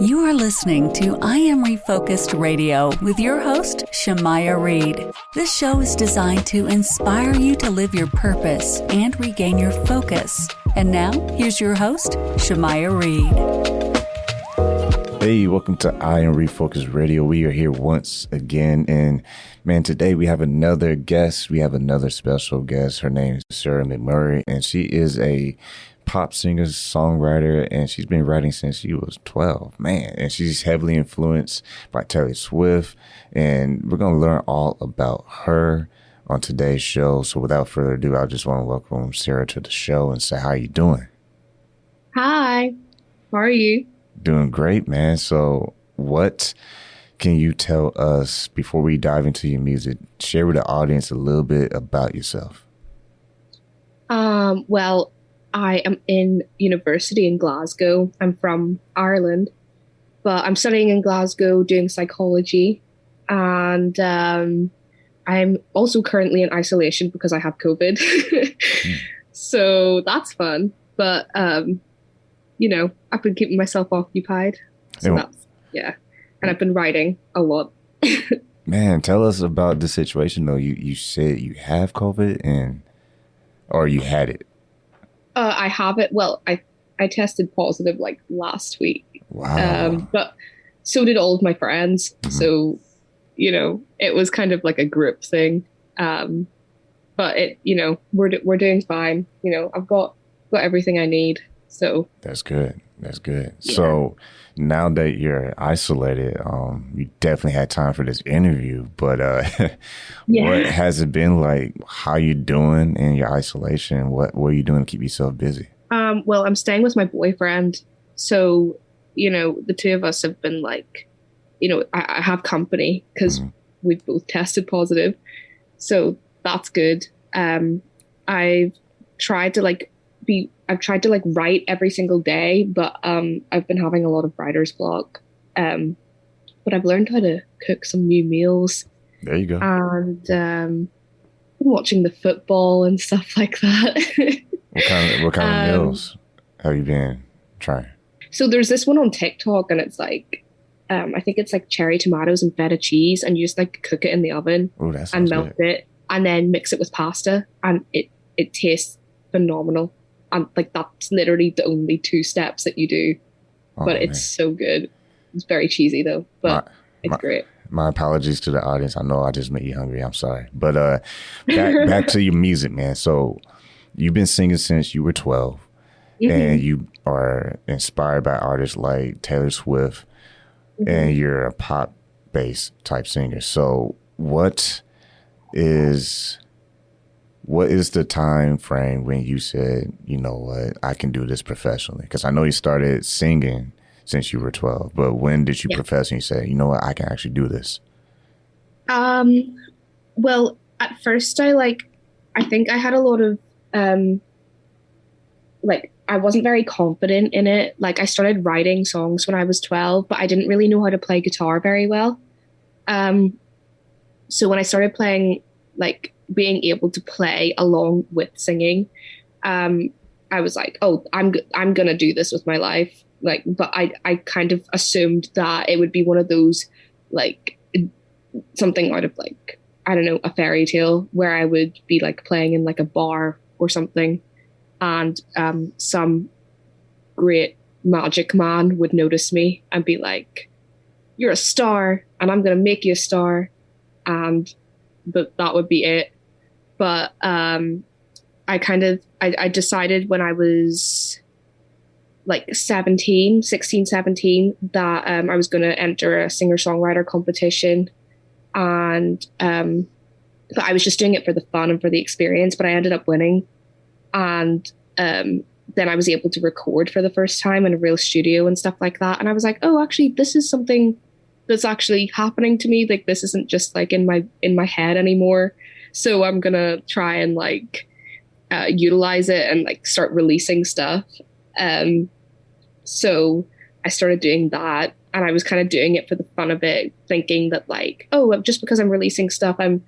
You are listening to I Am Refocused Radio with your host, Shamaya Reed. This show is designed to inspire you to live your purpose and regain your focus. And now, here's your host, Shamaya Reed. Hey, welcome to I Am Refocused Radio. We are here once again, and man, today we have another guest. We have another special guest. Her name is Sarah McMurray, and she is a pop singer, songwriter, and she's been writing since she was 12, man. And she's heavily influenced by Taylor Swift, and we're going to learn all about her on today's show. So without further ado, I just want to welcome Sarah to the show and say, how you doing? Hi, how are you? Doing great, man. So what can you tell us before we dive into your music? Share with the audience a little bit about yourself. Well, I am in university in Glasgow. I'm from Ireland, but I'm studying in Glasgow doing psychology. And I'm also currently in isolation because I have COVID. So that's fun. But, you know, I've been keeping myself occupied. So that's, yeah. And I've been writing a lot. Man, tell us about the situation, though. You said you have COVID or you had it? I have it. Well, I tested positive like last week. Wow. But so did all of my friends. Mm-hmm. So, you know, it was kind of like a group thing. But it, you know, we're doing fine. You know, I've got everything I need. So that's good. That's good. Yeah. So now that you're isolated, you definitely had time for this interview, but yeah. What has it been like? How you doing in your isolation? What are you doing to keep yourself busy? Well, I'm staying with my boyfriend. So, you know, the two of us have been like, you know, I have company because we've both tested positive. So that's good. I've tried to write every single day, but I've been having a lot of writer's block. But I've learned how to cook some new meals. There you go. And been watching the football and stuff like that. What kind of meals have you been trying? So there's this one on TikTok, and it's like I think it's like cherry tomatoes and feta cheese, and you just like cook it in the oven and melt it, and then mix it with pasta, and it tastes phenomenal. And like that's literally the only 2 steps that you do, but it's so good. It's very cheesy though, but it's great. My apologies to the audience. I know I just made you hungry. I'm sorry, but back to your music, man. So you've been singing since you were 12, and you are inspired by artists like Taylor Swift, and you're a pop-based type singer. So what is the time frame when you said, you know what, I can do this professionally? Because I know you started singing since you were 12, but when did you professionally say, you know what, I can actually do this? Well, at first I think I had a lot of, I wasn't very confident in it. Like I started writing songs when I was 12, but I didn't really know how to play guitar very well. So when I started playing, like being able to play along with singing, I was like, oh, I'm going to do this with my life. Like, but I kind of assumed that it would be one of those, like something out of like, I don't know, a fairy tale where I would be like playing in like a bar or something. And some great magic man would notice me and be like, you're a star and I'm going to make you a star. And that would be it. But I decided when I was like 16, 17, that I was going to enter a singer-songwriter competition. And but I was just doing it for the fun and for the experience, but I ended up winning. And then I was able to record for the first time in a real studio and stuff like that. And I was like, oh, actually, this is something that's actually happening to me. Like, this isn't just like in my head anymore. So I'm going to try and like utilize it and like start releasing stuff. So I started doing that, and I was kind of doing it for the fun of it, thinking that like, oh, just because I'm releasing stuff, I'm,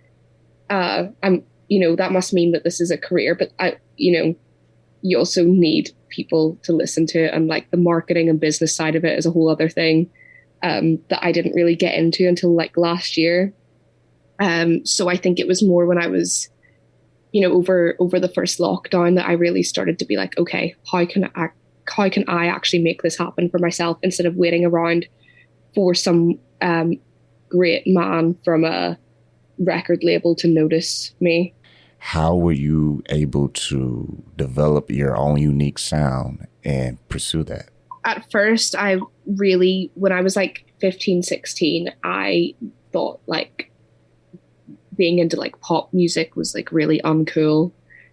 you know, that must mean that this is a career. But you know, you also need people to listen to it, and like the marketing and business side of it is a whole other thing that I didn't really get into until like last year. So I think it was more when I was, over the first lockdown that I really started to be like, okay, how can I actually make this happen for myself instead of waiting around for some great man from a record label to notice me. How were you able to develop your own unique sound and pursue that? At first, when I was like 15, 16, I thought like being into like pop music was like really uncool,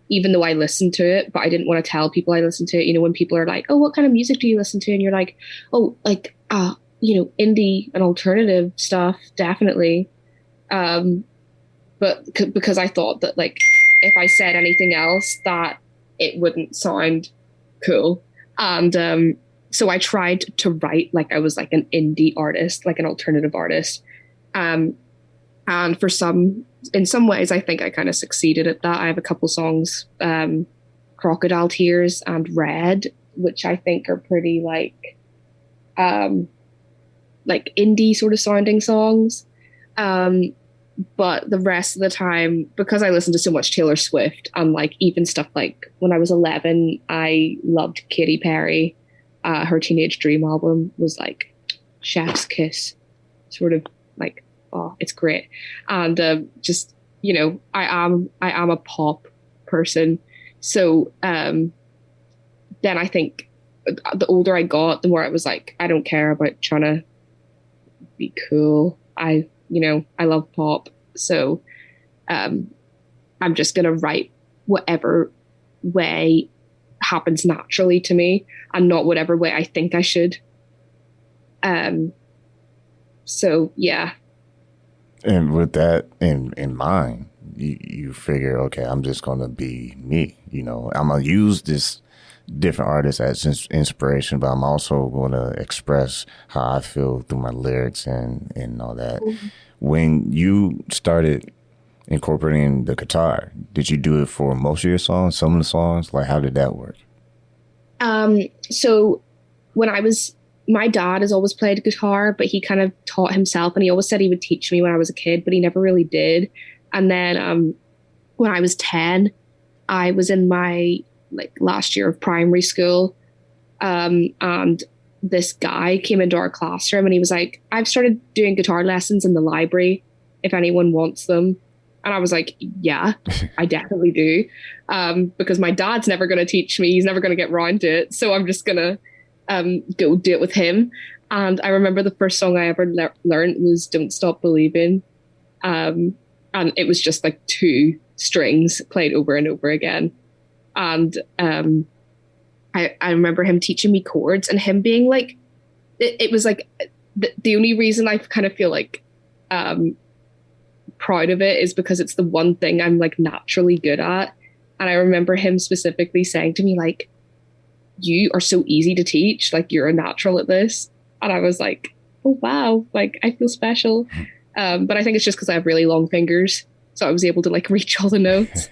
even though I listened to it, but I didn't want to tell people I listened to it. When people are like, oh, what kind of music do you listen to? And you're like, oh, like, indie and alternative stuff, definitely. But because I thought that like, if I said anything else, that it wouldn't sound cool. And so I tried to write like I was like an indie artist, like an alternative artist. And in some ways, I think I kind of succeeded at that. I have a couple songs, Crocodile Tears and Red, which I think are pretty like indie sort of sounding songs. But the rest of the time, because I listened to so much Taylor Swift and like even stuff like when I was 11, I loved Katy Perry. Her Teenage Dream album was like chef's kiss, sort of like, oh, it's great. And I am a pop person. So then I think the older I got, the more I was like, I don't care about trying to be cool. I love pop. So I'm just going to write whatever way happens naturally to me and not whatever way I think I should. So, yeah. And with that in mind, you figure, okay, I'm just going to be me. I'm going to use this different artists as inspiration, but I'm also going to express how I feel through my lyrics and all that. Mm-hmm. When you started incorporating the guitar, did you do it for most of your songs, some of the songs? Like, how did that work? So my dad has always played guitar, but he kind of taught himself, and he always said he would teach me when I was a kid, but he never really did. And then when I was 10, I was in my last year of primary school, and this guy came into our classroom and he was like, I've started doing guitar lessons in the library if anyone wants them. And I was like, yeah, I definitely do. Because my dad's never going to teach me. He's never going to get round to it. So I'm just going to go do it with him. And I remember the first song I ever learned was Don't Stop Believing. And it was just like 2 strings played over and over again. And I remember him teaching me chords and him being like, it was like the only reason I kind of feel like proud of it is because it's the one thing I'm like naturally good at. And I remember him specifically saying to me, like, you are so easy to teach, like you're a natural at this. And I was like, oh wow, like I feel special. But I think it's just because I have really long fingers, so I was able to like reach all the notes.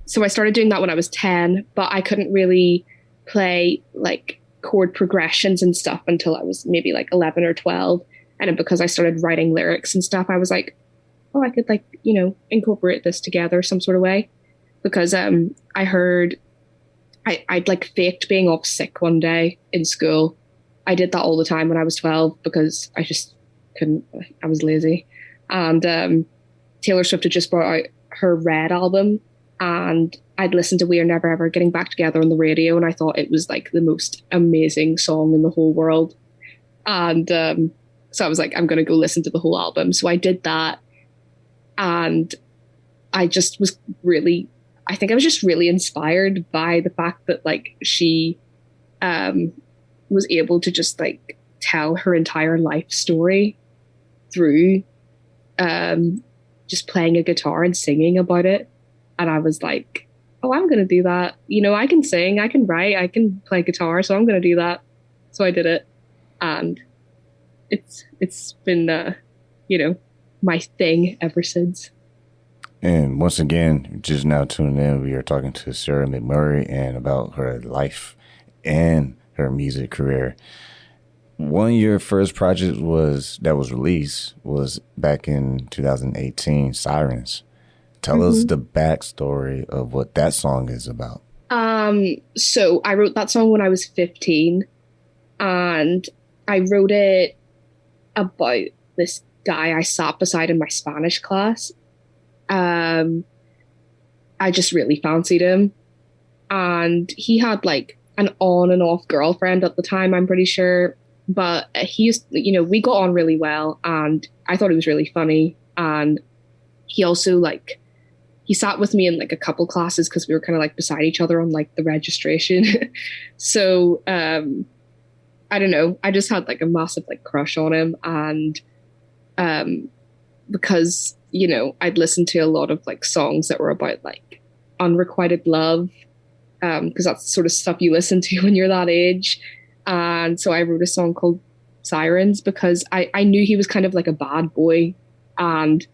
So I started doing that when I was 10, but I couldn't really play like chord progressions and stuff until I was maybe like 11 or 12. And then because I started writing lyrics and stuff, I was like, oh, I could like, incorporate this together some sort of way. Because I heard I'd like faked being off sick one day in school. I did that all the time when I was 12 because I just couldn't, I was lazy. And Taylor Swift had just brought out her Red album. And I'd listened to We Are Never Ever Getting Back Together on the radio, and I thought it was like the most amazing song in the whole world. And so I was like, I'm going to go listen to the whole album. So I did that. And I just was really, I think I was just really inspired by the fact that like she was able to just like tell her entire life story through just playing a guitar and singing about it. And I was like, oh, I'm going to do that. I can sing, I can write, I can play guitar. So I'm going to do that. So I did it. And it's been, my thing ever since. And once again, just now tuning in, we are talking to Sarah McMurray and about her life and her music career. One of your first projects that was released was back in 2018, Sirens. Tell us the backstory of what that song is about. So I wrote that song when I was 15, and I wrote it about this guy I sat beside in my Spanish class. I just really fancied him, and he had like an on and off girlfriend at the time, I'm pretty sure, but we got on really well, and I thought he was really funny. And he also he sat with me in like a couple classes because we were kind of like beside each other on like the registration. So I don't know, I just had like a massive like crush on him. And because I'd listened to a lot of like songs that were about like unrequited love, because that's the sort of stuff you listen to when you're that age. And so I wrote a song called Sirens because I knew he was kind of like a bad boy, and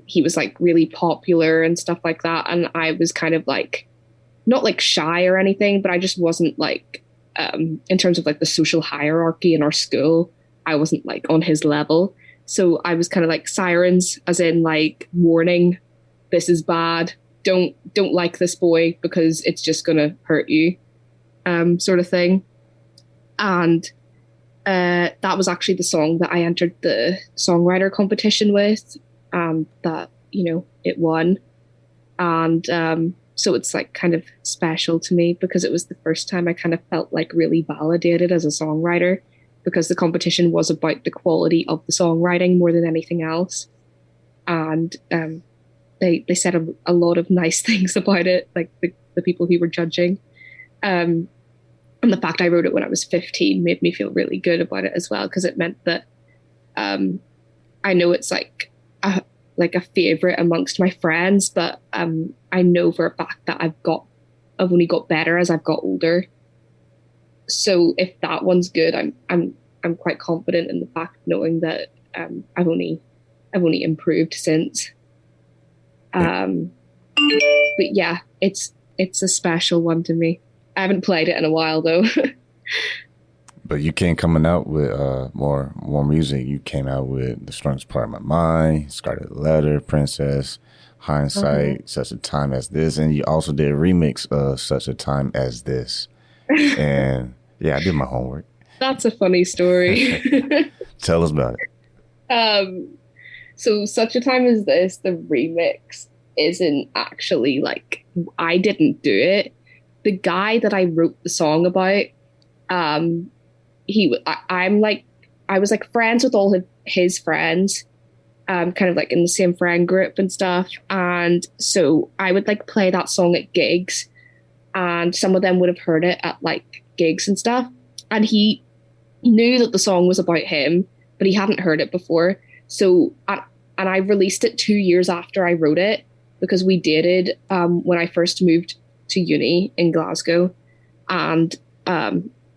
he was like really popular and stuff like that. And I was kind of like, not like shy or anything, but I just wasn't like, in terms of like the social hierarchy in our school, I wasn't like on his level. So I was kind of like sirens, as in like warning, this is bad. Don't like this boy because it's just going to hurt you, sort of thing. And that was actually the song that I entered the songwriter competition with, that, it won. And so it's like kind of special to me because it was the first time I kind of felt like really validated as a songwriter, because the competition was about the quality of the songwriting more than anything else. And they said a lot of nice things about it, like the people who were judging. And the fact I wrote it when I was 15 made me feel really good about it as well, because it meant that I know it's like a favorite amongst my friends, but I know for a fact that I've only got better as I've got older. So if that one's good, I'm quite confident in the fact, knowing that I've only improved since. But yeah, it's a special one to me. I haven't played it in a while though. But you came coming out with more music. You came out with The Strongest Part of My Mind, Scarlet Letter, Princess, Hindsight, Such a Time as This, and you also did a remix of Such a Time as This. And yeah, I did my homework. That's a funny story. Tell us about it. So Such a Time as This, the remix, isn't actually like, I didn't do it. The guy that I wrote the song about, I was like friends with all of his friends, kind of like in the same friend group and stuff. And so I would like play that song at gigs, and some of them would have heard it at like gigs and stuff. And he knew that the song was about him, but he hadn't heard it before. So, and I released it 2 years after I wrote it, because we dated when I first moved to uni in Glasgow. And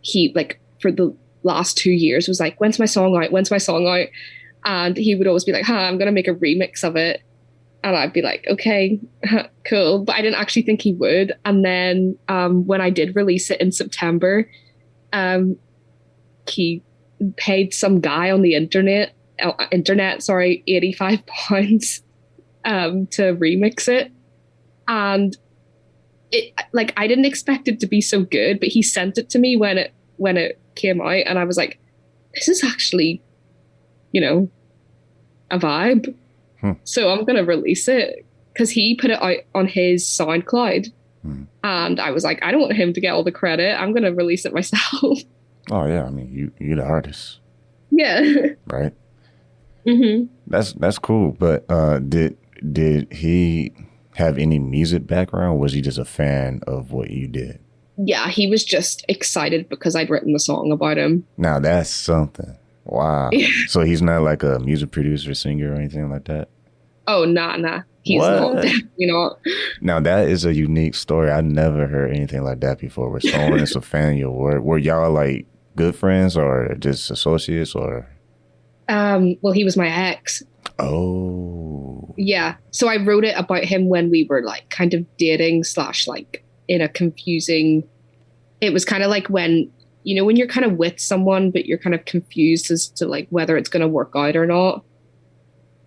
he, like, for the last 2 years was like, when's my song out? When's my song out? And he would always be like, I'm going to make a remix of it. And I'd be like, okay, cool. But I didn't actually think he would. And then when I did release it in September, he paid some guy on the internet, £85 to remix it. And it, like, I didn't expect it to be so good, but he sent it to me when it came out, and I was like, this is actually, a vibe. So I'm gonna release it, because he put it out on his SoundCloud, and I was like, I don't want him to get all the credit. I'm gonna release it myself. Oh yeah, I mean, you're the artist. Yeah. Right. Mm-hmm. That's cool. But did he have any music background? Was he just a fan of what you did? Yeah, he was just excited because I'd written the song about him. Now that's something. Wow. So he's not like a music producer, singer, or anything like that? Oh, nah. He's not. Definitely not. Now that is a unique story. I never heard anything like that before, where someone is a fan of your work. Were y'all like good friends or just associates or? Well, he was my ex. Oh. Yeah. So I wrote it about him when we were like kind of dating slash like in a confusing. It was kind of like when, when you're kind of with someone, but you're kind of confused as to like whether it's going to work out or not.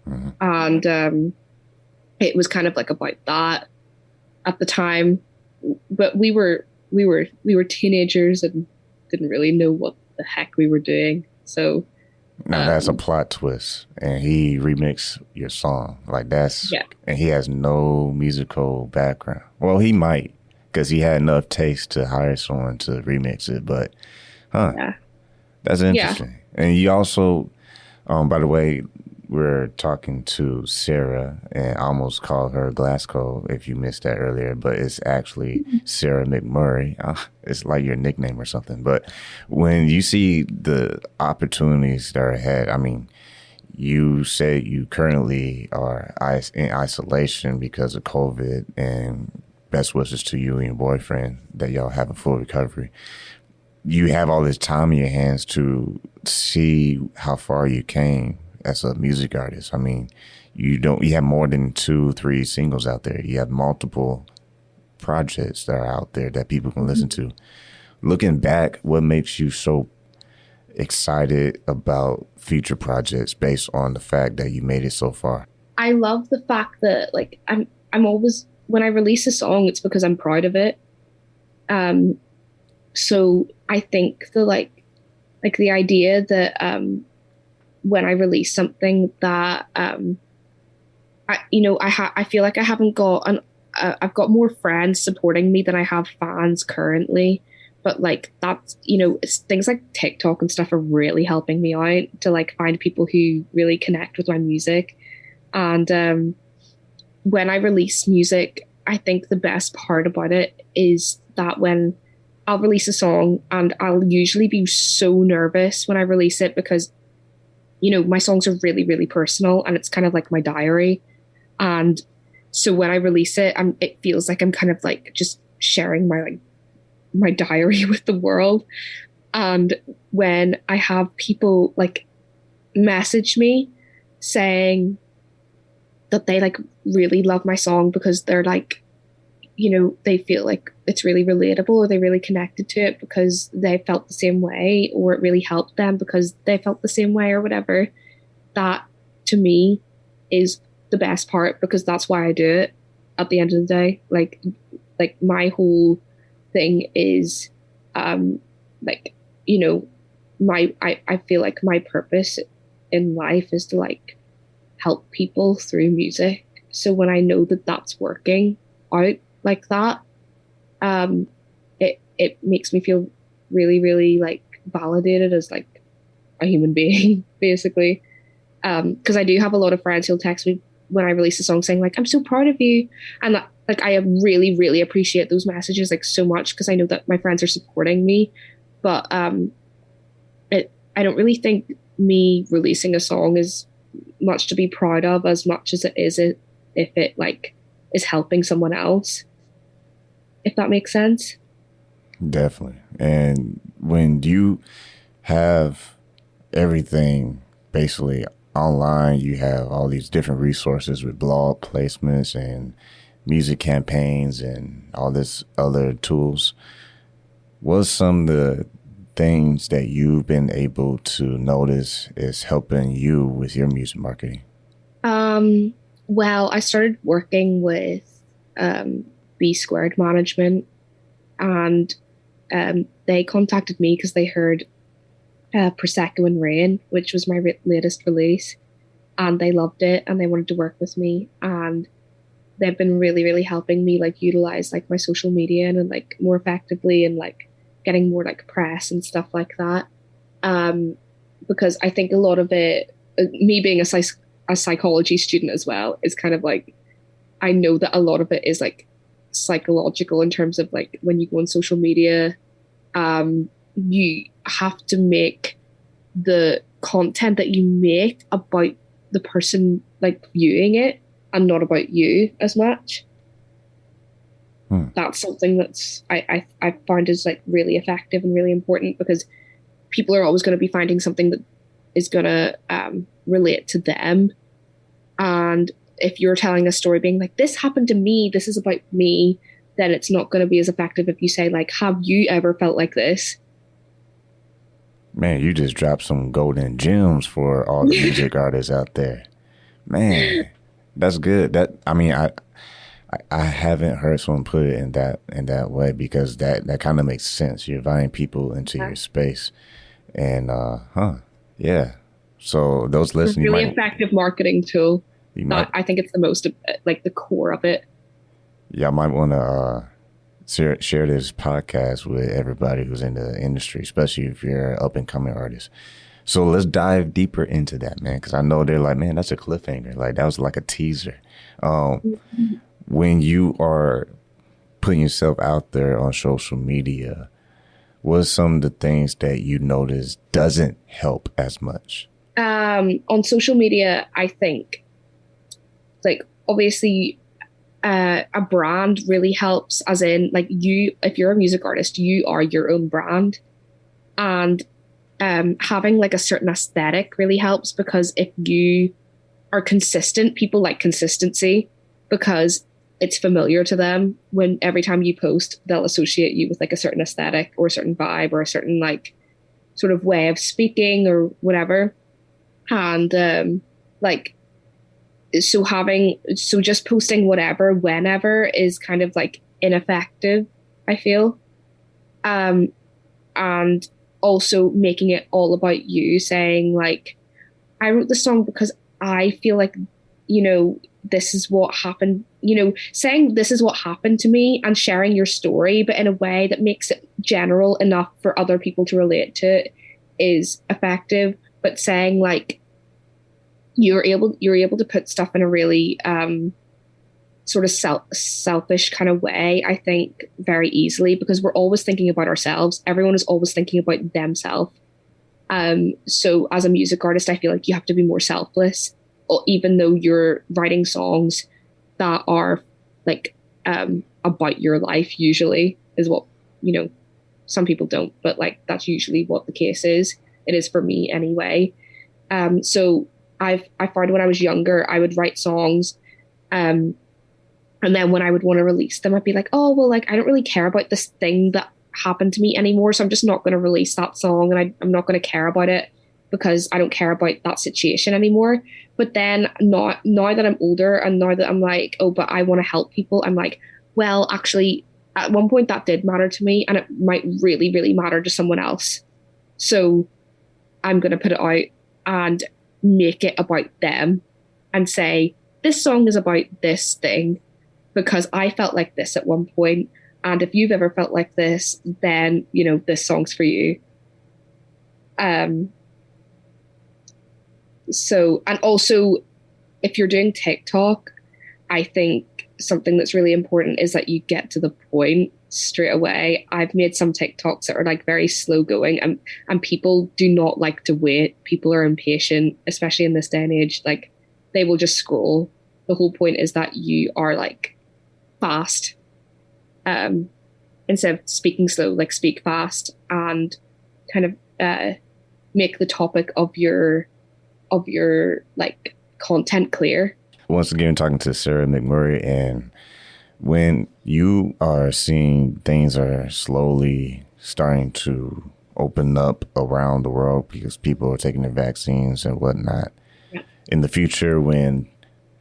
Mm-hmm. And it was kind of like about that at the time. But we were teenagers and didn't really know what the heck we were doing. So now that's a plot twist, and he remixed your song like that's. Yeah. And he has no musical background. Well, he might, because he had enough taste to hire someone to remix it. But, yeah. That's interesting. Yeah. And you also, by the way, we're talking to Sarah, and I almost called her Glasgow if you missed that earlier, but it's actually Sarah McMurray. It's like your nickname or something. But when you see the opportunities that are ahead, I mean, you say you currently are in isolation because of COVID, and best wishes to you and your boyfriend that y'all have a full recovery. You have all this time in your hands to see how far you came as a music artist. I mean, you have more than 2-3 singles out there. You have multiple projects that are out there that people can listen to. Looking back, what makes you so excited about future projects based on the fact that you made it so far? I love the fact that like I'm always, when I release a song, it's because I'm proud of it. So I think the the idea that when I release something that I feel like I haven't got I've got more friends supporting me than I have fans currently. But like that's, it's things like TikTok and stuff are really helping me out to like find people who really connect with my music. And when I release music, I think the best part about it is that when I'll release a song, and I'll usually be so nervous when I release it because, my songs are really, really personal, and it's kind of like my diary. And so when I release it, it feels like I'm kind of like just sharing my diary with the world. And when I have people like message me saying that they like really love my song because they're like, they feel like it's really relatable, or they really connected to it because they felt the same way, or it really helped them because they felt the same way, or whatever, that to me is the best part, because that's why I do it at the end of the day. Like my whole thing is I feel like my purpose in life is to like help people through music. So when I know that that's working out like that, it makes me feel really, really like validated as like a human being, basically. Because I do have a lot of friends who'll text me when I release a song saying like, I'm so proud of you. And that, like, I really, really appreciate those messages like so much, because I know that my friends are supporting me. But I don't really think me releasing a song is much to be proud of as much as it is if it like is helping someone else, if that makes sense. Definitely. And when you have everything basically online, you have all these different resources with blog placements and music campaigns and all this other tools. What's some of the things that you've been able to notice is helping you with your music marketing? Well, I started working with B Squared Management, and they contacted me because they heard Prosecco and Rain, which was my latest release, and they loved it and they wanted to work with me. And they've been really, really helping me like utilize like my social media and like more effectively, and like getting more like press and stuff like that. Because I think a lot of it, me being a psychology student as well, is kind of like, I know that a lot of it is like psychological in terms of like when you go on social media, you have to make the content that you make about the person like viewing it and not about you as much. That's something that's I found is like really effective and really important, because people are always going to be finding something that is gonna relate to them. And if you're telling a story being like, this happened to me, this is about me, then it's not going to be as effective if you say like, have you ever felt like this? Man, you just dropped some golden gems for all the music artists out there. Man, that's good. I haven't heard someone put it in that way, because that kind of makes sense. You're inviting people into your space, and yeah. So those listening, it's a really effective marketing tool. I think it's the most like the core of it. Y'all might want to share this podcast with everybody who's in the industry, especially if you're an up and coming artist. So let's dive deeper into that, man, because I know they're like, man, that's a cliffhanger. Like that was like a teaser. When you are putting yourself out there on social media, what are some of the things that you notice doesn't help as much? On social media, I think, like, obviously, a brand really helps, as in, like, if you're a music artist, you are your own brand. And having, like, a certain aesthetic really helps, because if you are consistent, people like consistency, because it's familiar to them. When every time you post, they'll associate you with like a certain aesthetic or a certain vibe or a certain like sort of way of speaking or whatever. And so just posting whatever, whenever is kind of like ineffective, I feel. And also making it all about you, saying like, I wrote the song because I feel like, this is what happened, saying this is what happened to me and sharing your story, but in a way that makes it general enough for other people to relate to is effective. But saying like, you're able to put stuff in a really sort of selfish kind of way, I think, very easily, because we're always thinking about ourselves. Everyone is always thinking about themselves. So as a music artist, I feel like you have to be more selfless, even though you're writing songs that are like about your life, usually is what, some people don't, but like that's usually what the case is. It is for me anyway. So I found when I was younger, I would write songs, and then when I would want to release them, I'd be like, oh, well, like I don't really care about this thing that happened to me anymore, so I'm just not going to release that song, and I'm not going to care about it because I don't care about that situation anymore. But then now that I'm older, and now that I'm like, oh, but I want to help people, I'm like, well, actually, at one point that did matter to me, and it might really, really matter to someone else. So I'm going to put it out and make it about them and say, this song is about this thing because I felt like this at one point. And if you've ever felt like this, then, this song's for you. So, and also if you're doing TikTok, I think something that's really important is that you get to the point straight away. I've made some TikToks that are like very slow going, and people do not like to wait. People are impatient, especially in this day and age. Like they will just scroll. The whole point is that you are like fast. Instead of speaking slow, like speak fast and kind of make the topic of your like content clear. Once again, talking to Sarah McMurray, and when you are seeing things are slowly starting to open up around the world because people are taking their vaccines and whatnot, yeah. In the future, when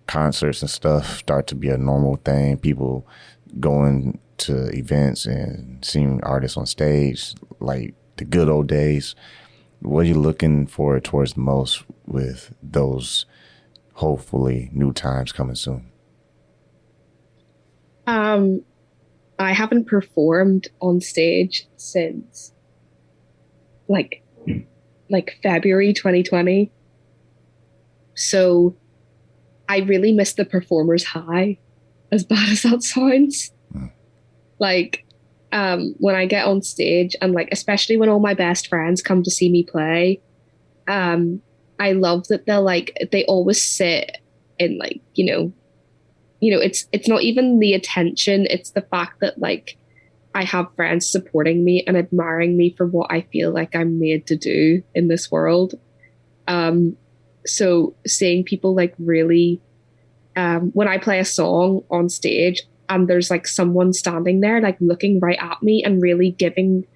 concerts and stuff start to be a normal thing, people going to events and seeing artists on stage like the good old days, what are you looking forward towards most with those hopefully new times coming soon? I haven't performed on stage since like February 2020. So I really miss the performer's high, as bad as that sounds. Like, when I get on stage and like, especially when all my best friends come to see me play, I love that they always sit in like, it's not even the attention. It's the fact that like I have friends supporting me and admiring me for what I feel like I'm made to do in this world. So seeing people like really, when I play a song on stage and there's like someone standing there like looking right at me and really giving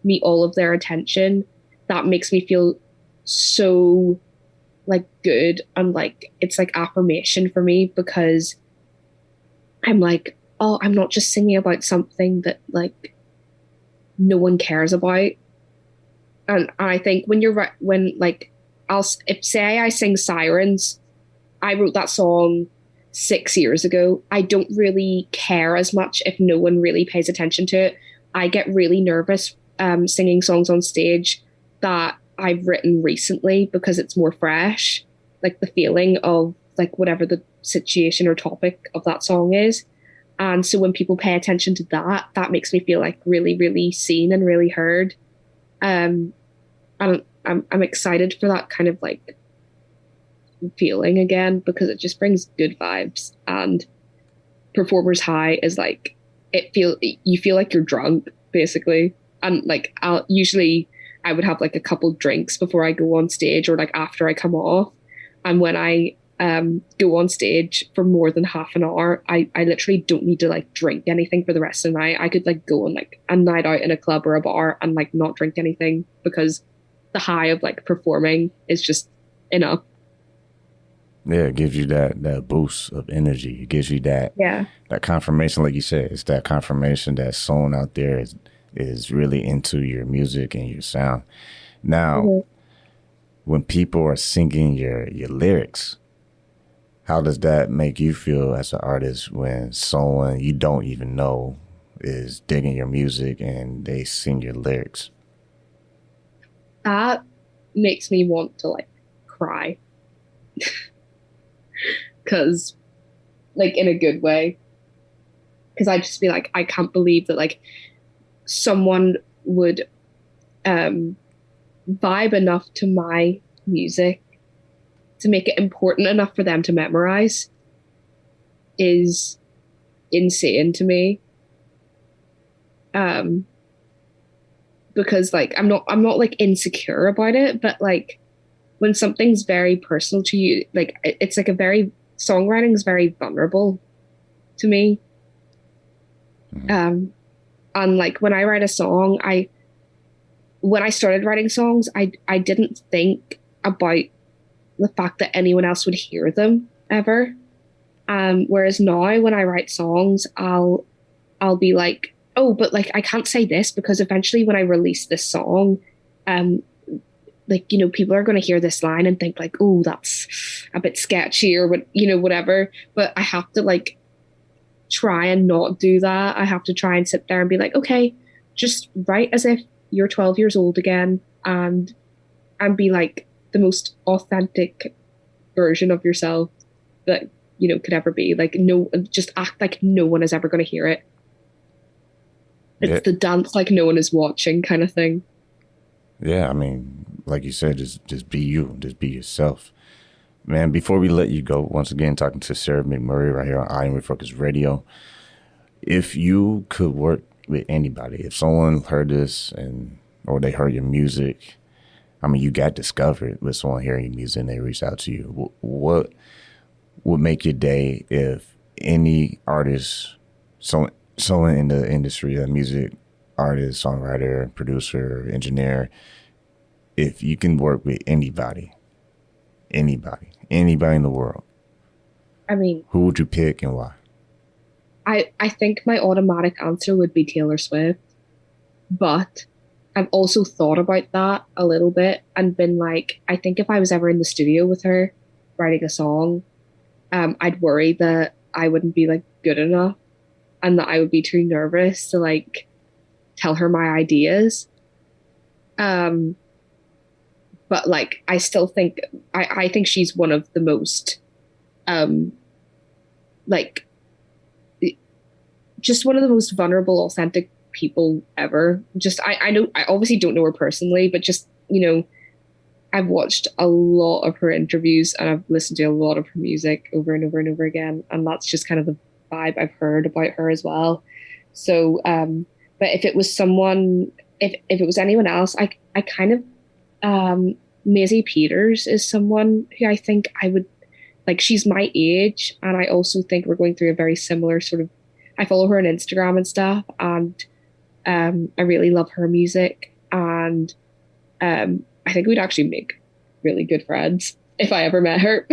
me all of their attention, that makes me feel so like good, and like it's like affirmation for me, because I'm like, oh, I'm not just singing about something that like no one cares about. And I think when like if say I sing Sirens, I wrote that song 6 years ago. I don't really care as much if no one really pays attention to it. I get really nervous singing songs on stage that I've written recently, because it's more fresh, like the feeling of like whatever the situation or topic of that song is. And so when people pay attention to that, that makes me feel like really, really seen and really heard. And I'm excited for that kind of like feeling again, because it just brings good vibes. And Performers High is like, you feel like you're drunk basically. And like I would have like a couple drinks before I go on stage, or like after I come off. And when I go on stage for more than half an hour, I literally don't need to like drink anything for the rest of the night. I could like go on like a night out in a club or a bar and like not drink anything, because the high of like performing is just enough. Yeah, it gives you that boost of energy. It gives you that confirmation, like you said. It's that confirmation that someone out there is really into your music and your sound. Now, when people are singing your lyrics, how does that make you feel as an artist when someone you don't even know is digging your music and they sing your lyrics? That makes me want to like cry. Because like in a good way, because I just be like, I can't believe that like someone would vibe enough to my music to make it important enough for them to memorize is insane to me. Because like I'm not like insecure about it, but like when something's very personal to you, like it's like songwriting is very vulnerable to me. And like when I write a song, when I started writing songs, I didn't think about the fact that anyone else would hear them ever. Whereas now when I write songs, I'll be like, oh, but like I can't say this, because eventually when I release this song, like, you know, people are going to hear this line and think like, oh, that's a bit sketchy or what, you know, whatever. But I have to like try and not do that. I have to try and sit there and be like, okay, just write as if you're 12 years old again, and be like the most authentic version of yourself that, you know, could ever be. Like, no, just act like no one is ever going to hear it. It's the dance like no one is watching kind of thing. Yeah, I mean, like you said, just be you, just be yourself. Man, before we let you go, once again, talking to Sarah McMurray right here on I Am Refocused Radio. If you could work with anybody, if someone heard this or they heard your music, I mean, you got discovered with someone hearing your music and they reached out to you, what would make your day if any artist, someone in the industry, a music artist, songwriter, producer, engineer, if you can work with anybody in the world, I mean, who would you pick and why? I think my automatic answer would be Taylor Swift, but I've also thought about that a little bit and been like, I think if I was ever in the studio with her writing a song, I'd worry that I wouldn't be like good enough and that I would be too nervous to like tell her my ideas. But like, I still think, I think she's one of the most, like, just one of the most vulnerable, authentic people ever. Just, I know, I obviously don't know her personally, but just, you know, I've watched a lot of her interviews and I've listened to a lot of her music over and over and over again. And that's just kind of the vibe I've heard about her as well. So, but if it was someone, if it was anyone else, I kind of, Maisie Peters is someone who I think I would like. She's my age, and I also think we're going through a very similar sort of. I follow her on Instagram and stuff, and I really love her music, and I think we'd actually make really good friends if I ever met her.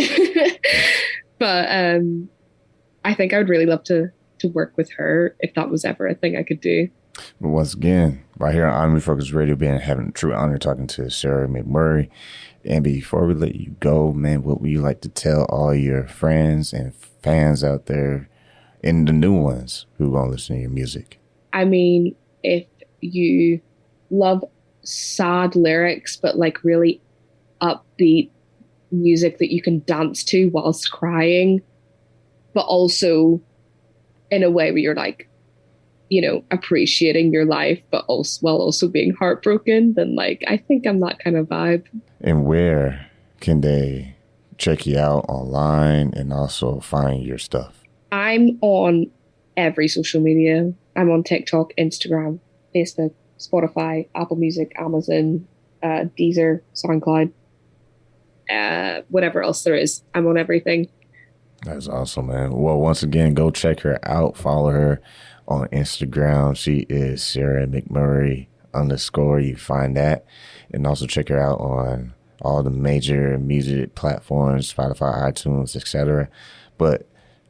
But I think I would really love to work with her if that was ever a thing I could do. But once again, right here on I'm Refocused Radio, having a true honor talking to Sarah McMurray. And before we let you go, man, what would you like to tell all your friends and fans out there and the new ones who are going to listen to your music? I mean, if you love sad lyrics, but like really upbeat music that you can dance to whilst crying, but also in a way where you're like, you know, appreciating your life, but also while also being heartbroken, then like, I think I'm that kind of vibe. And where can they check you out online and also find your stuff? I'm on every social media. I'm on TikTok, Instagram, Facebook, Spotify, Apple Music, Amazon, Deezer, SoundCloud, whatever else there is. I'm on everything. That's awesome, man. Well, once again, go check her out. Follow her on Instagram. She is Sarah McMurray _ You find that. And also check her out on all the major music platforms, Spotify, iTunes, etc. But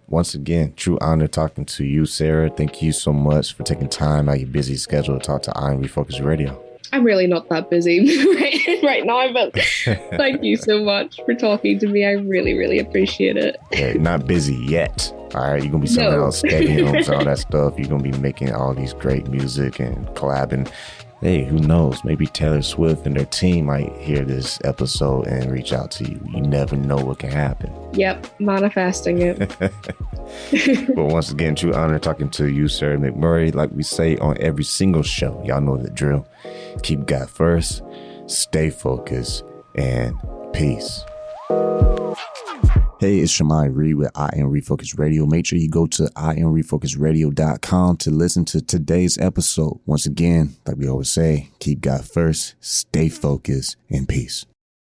once again, true honor talking to you, Sarah. Thank you so much for taking time out of your busy schedule to talk to I Am Refocused Radio. I'm really not that busy right now, but thank you so much for talking to me. I really, really appreciate it. Yeah, not busy yet. All right, you're going to be selling out stadiums, all that stuff. You're going to be making all these great music and collabing. Hey, who knows? Maybe Taylor Swift and their team might hear this episode and reach out to you. You never know what can happen. Yep, manifesting it. But once again, true honor talking to you, Sarah McMurray. Like we say on every single show, y'all know the drill. Keep God first, stay focused, and peace. Hey, it's Shamai Reed with I Am Refocused Radio. Make sure you go to IamRefocusedRadio.com to listen to today's episode. Once again, like we always say, keep God first, stay focused, and peace.